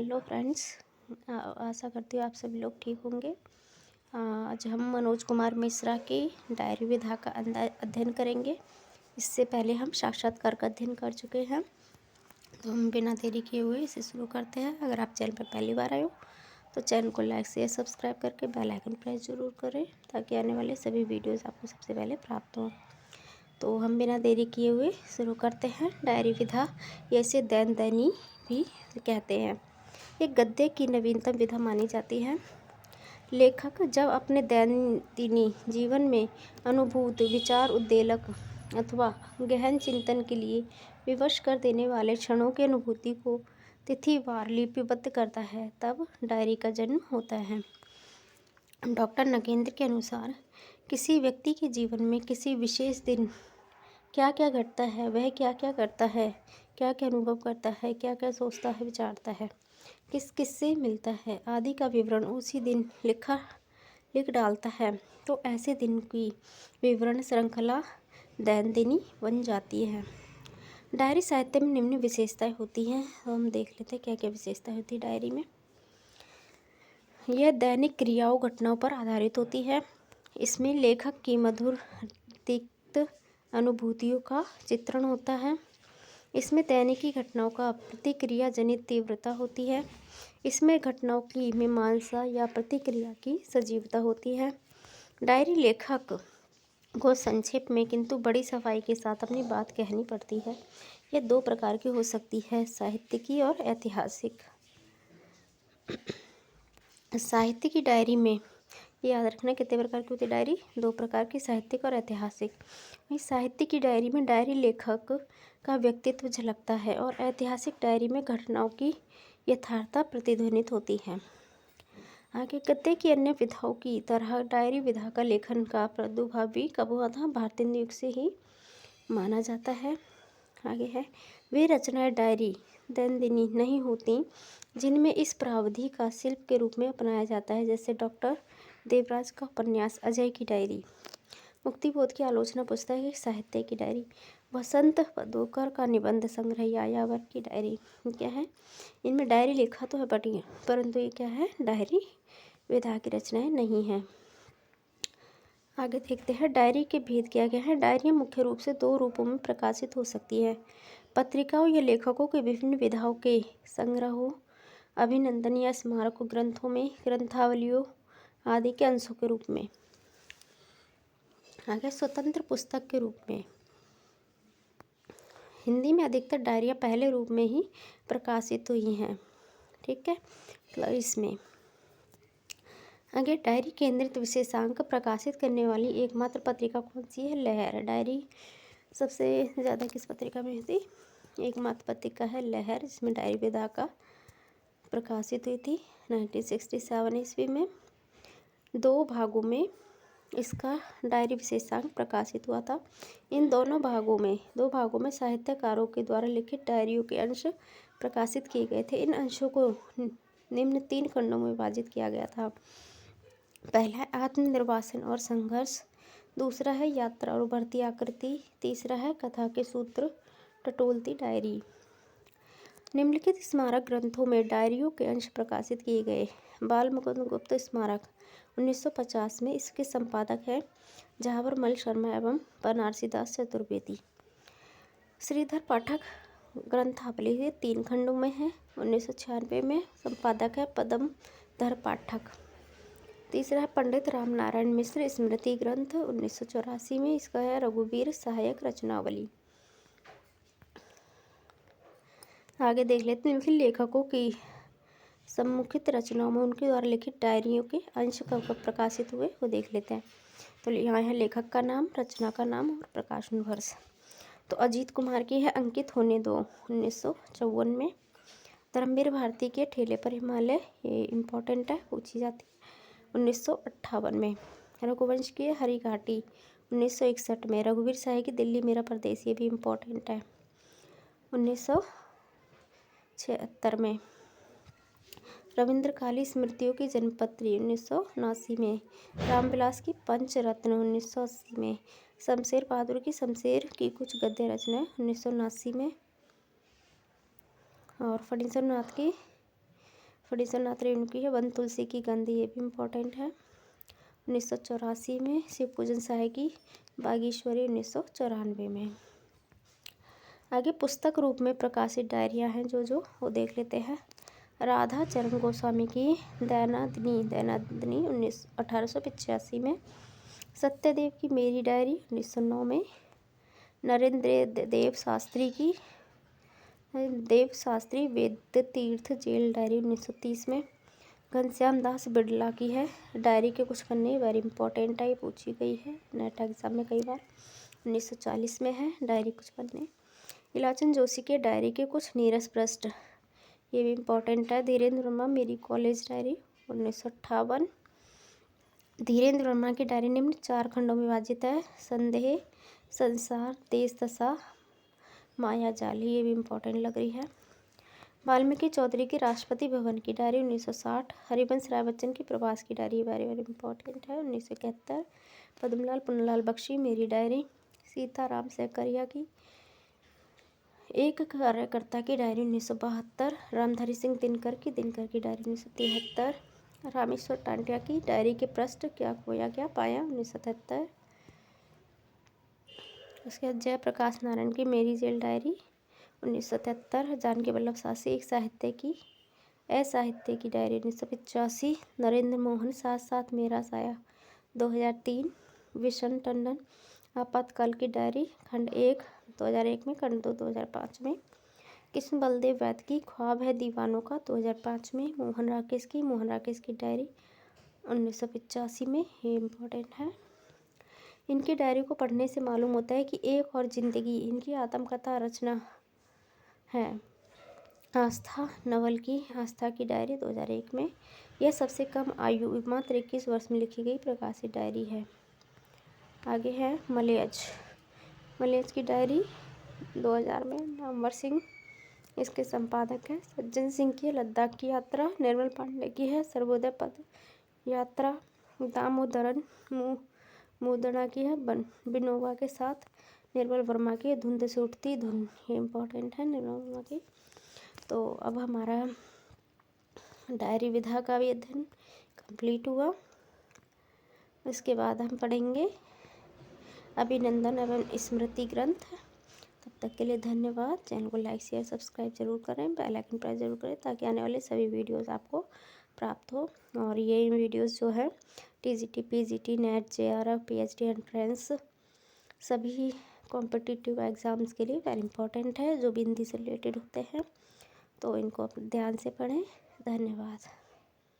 Hello friends. आशा करती हूँ आप सभी लोग ठीक होंगे। आज हम मनोज कुमार मिश्रा की डायरी विधा का अध्ययन करेंगे। इससे पहले हम साक्षात्कार का अध्ययन कर चुके हैं, तो हम बिना देरी किए हुए इसे शुरू करते हैं। अगर आप चैनल पर पहली बार आए हो तो चैनल को लाइक शेयर सब्सक्राइब करके बेल आइकन प्रेस जरूर करें, ताकि आने वाले सभी वीडियोज़ आपको सबसे पहले प्राप्त हों। तो हम बिना देरी किए हुए शुरू करते हैं। डायरी विधा, इसे दैनंदिनी भी कहते हैं, एक गद्य की नवीनतम विधा मानी जाती है। लेखक जब अपने दैनंदिनी जीवन में अनुभूत विचार उद्वेलक अथवा गहन चिंतन के लिए विवश कर देने वाले क्षणों की अनुभूति को तिथिवार लिपिबद्ध करता है, तब डायरी का जन्म होता है। डॉक्टर नगेंद्र के अनुसार किसी व्यक्ति के जीवन में किसी विशेष दिन क्या क्या घटता है, वह क्या क्या करता है, क्या क्या अनुभव करता है, क्या क्या सोचता है, विचारता है, किस किस से मिलता है आदि का विवरण उसी दिन लिख डालता है, तो ऐसे दिन की विवरण श्रृंखला दैनंदिनी बन जाती है। डायरी साहित्य में निम्न विशेषताएं होती हैं। हम देख लेते हैं क्या क्या विशेषताएं होती है डायरी में। यह दैनिक क्रियाओं घटनाओं पर आधारित होती है। इसमें लेखक की मधुर तिक्त अनुभूतियों का चित्रण होता है। इसमें दैनिकी घटनाओं का प्रतिक्रिया जनित तीव्रता होती है। इसमें घटनाओं की मीमांसा या प्रतिक्रिया की सजीवता होती है। डायरी लेखक को संक्षेप में किंतु बड़ी सफाई के साथ अपनी बात कहनी पड़ती है। यह दो प्रकार की हो सकती है, साहित्यिकी और ऐतिहासिक। साहित्य की डायरी में याद रखना कितने प्रकार की होती है डायरी, दो प्रकार की, साहित्यिक और ऐतिहासिक। इस साहित्य की डायरी में डायरी लेखक का व्यक्तित्व झलकता है और ऐतिहासिक डायरी में घटनाओं की यथार्थता प्रतिध्वनित होती है। आगे गद्य की अन्य विधाओं की तरह डायरी विधा का लेखन का प्रादुर्भाव भी कब हुआ था, भारतीय युग से ही माना जाता है। आगे है, वे रचनाएं डायरी दैनंदिनी नहीं होती जिनमें इस प्रावधि का शिल्प के रूप में अपनाया जाता है, जैसे डॉक्टर देवराज का उपन्यास अजय की डायरी, मुक्तिबोध की आलोचना पुस्तक है साहित्य की डायरी, वसंत पदोकर का निबंध संग्रह यायावर की डायरी। क्या है, इनमें डायरी लिखा तो है बढ़िया, परंतु ये क्या है, डायरी विधा की रचनाएं नहीं है। आगे देखते हैं डायरी के भेद क्या क्या है। डायरियाँ मुख्य रूप से दो रूपों में प्रकाशित हो सकती है, पत्रिकाओं या लेखकों के विभिन्न विधाओं के संग्रहों, अभिनंदन या स्मारक ग्रंथों में, ग्रंथावलियों आदि के अंशों के रूप में। आगे स्वतंत्र पुस्तक के रूप में। हिंदी में अधिकतर डायरियाँ पहले रूप में ही प्रकाशित हुई हैं, ठीक है, मतलब इसमें। आगे डायरी केंद्रित विशेषांक प्रकाशित करने वाली एकमात्र पत्रिका कौन सी है, लहर। डायरी सबसे ज़्यादा किस पत्रिका में थी, एकमात्र पत्रिका है लहर, जिसमें डायरी विधा का प्रकाशित हुई थी 1967 ईस्वी में। दो भागों में इसका डायरी विशेषांक प्रकाशित हुआ था। इन दो भागों में साहित्यकारों के द्वारा लिखित डायरियों के अंश प्रकाशित किए गए थे। इन अंशों को निम्न 3 खंडों में विभाजित किया गया था। पहला है आत्मनिर्वासन और संघर्ष, दूसरा है यात्रा और उभरती आकृति, तीसरा है कथा के सूत्र टटोलती डायरी। निम्नलिखित स्मारक ग्रंथों में डायरियों के अंश प्रकाशित किए गए। बाल मुकुंद गुप्त स्मारक 1950 में, इसके संपादक हैं झाबरमल शर्मा एवं बनारसी दास चतुर्वेदी। श्रीधर पाठक ग्रंथावली ये 3 खंडों में है, 1996 में, संपादक है पद्मधर पाठक। तीसरा है पंडित रामनारायण मिश्र स्मृति ग्रंथ 1984 में, इसका है रघुवीर सहायक रचनावली। आगे देख लेते हैं फिर लेखकों की सम्मुखित रचनाओं में उनके द्वारा लिखित डायरियों के अंश कब कब प्रकाशित हुए वो देख लेते हैं। तो यहाँ है लेखक का नाम, रचना का नाम और प्रकाशन वर्ष। तो अजीत कुमार की है अंकित होने दो 1954 में। धर्मवीर भारती के ठेले पर हिमालय, ये इम्पोर्टेंट है, पूछी जाती है 1958 में। रघुवंश की है हरी घाटी 1961 में। रघुवीर शाही की दिल्ली मेरा परदेश, ये भी इम्पोर्टेंट है 1976 में। रविंद्रकाली स्मृतियों की जन्मपत्री 1979 में। रामविलास की पंचरत्न 1980 में। शमशेर बहादुर की शमशेर की कुछ गद्य रचनाएं 1979 में। और फणींद्रनाथ की फणीश्वरनाथ रेणु की है। वन तुलसी की गंधी, ये भी इम्पोर्टेंट है। 1984 में शिव पूजन सहाय की बागेश्वरी 1994 में। आगे पुस्तक रूप में प्रकाशित डायरियाँ हैं जो वो देख लेते हैं। राधा चरण गोस्वामी की दैनादिनी 1885 में। सत्यदेव की मेरी डायरी 1909 में। नरेंद्र देव शास्त्री वेद तीर्थ जेल डायरी 1930 में। घनश्याम दास बिड़ला की है। डायरी के कुछ पन्ने वेरी इंपॉर्टेंट है, ये पूछी गई है नेट एग्जाम में कई बार। 1940 में है डायरी कुछ पन्ने। इलाचन जोशी के डायरी के कुछ नीरस पृष्ठ, ये भी इम्पोर्टेंट है। धीरेन्द्र वर्मा मेरी कॉलेज डायरी 1958। धीरेन्द्र वर्मा की डायरी निम्न 4 खंडों में विभाजित है। संदेह, संसार, देश दशा, माया जाल, ये भी इम्पोर्टेंट लग रही है। वाल्मीकि चौधरी की राष्ट्रपति भवन की डायरी 1960। हरिवंश राय बच्चन की प्रवास की डायरी वेरी वेरी इंपॉर्टेंट है 1971। पद्मलाल पुन्नलाल बख्शी मेरी डायरी। सीताराम सहकरिया की एक कार्यकर्ता की डायरी 1972। रामधारी सिंह दिनकर की डायरी 1973। रामेश्वर टांटिया की डायरी के पृष्ठ, क्या खोया क्या पाया 1977। उसके बाद जयप्रकाश नारायण की मेरी जेल डायरी 1973। जानकी वल्लभ शास्त्री एक साहित्य की डायरी 1985। नरेंद्र मोहन साथ साथ मेरा साया 2003। विशन टंडन आपातकाल की डायरी खंड 1 2001 में, खंड 2 2005 में। कृष्ण बलदेव वैद्य की ख्वाब है दीवानों का 2005 में। मोहन राकेश की डायरी 1985 में, ये इम्पोर्टेंट है। इनकी डायरी को पढ़ने से मालूम होता है कि एक और जिंदगी इनकी आत्मकथा रचना है। आस्था की डायरी 2001 में। यह सबसे कम आयु मात्र 21 वर्ष में लिखी गई प्रकाशित डायरी है। आगे है मलयज की डायरी 2000 में। नामवर सिंह इसके संपादक हैं। सज्जन सिंह की लद्दाख की यात्रा। निर्मल पांडे की है सर्वोदय पद यात्रा। दामोदरन मुदड़ा की है बिनोवा के साथ। निर्मल वर्मा की धुंध से उठती धुन, ये इम्पोर्टेंट है निर्मल वर्मा की। तो अब हमारा डायरी विधा का भी अध्ययन कंप्लीट हुआ। इसके बाद हम पढ़ेंगे अभिनंदन एवं स्मृति ग्रंथ। तब तक के लिए धन्यवाद। चैनल को लाइक शेयर सब्सक्राइब जरूर करें, बेल आइकन प्रेस जरूर करें ताकि आने वाले सभी वीडियोस आपको प्राप्त हो। और ये वीडियोस जो है TGT, PGT, net, JRF, PhD entrance सभी कॉम्पिटिटिव एग्ज़ाम्स के लिए वेरी इंपॉर्टेंट है, जो भी हिंदी से रिलेटेड होते हैं। तो इनको ध्यान से पढ़ें। धन्यवाद।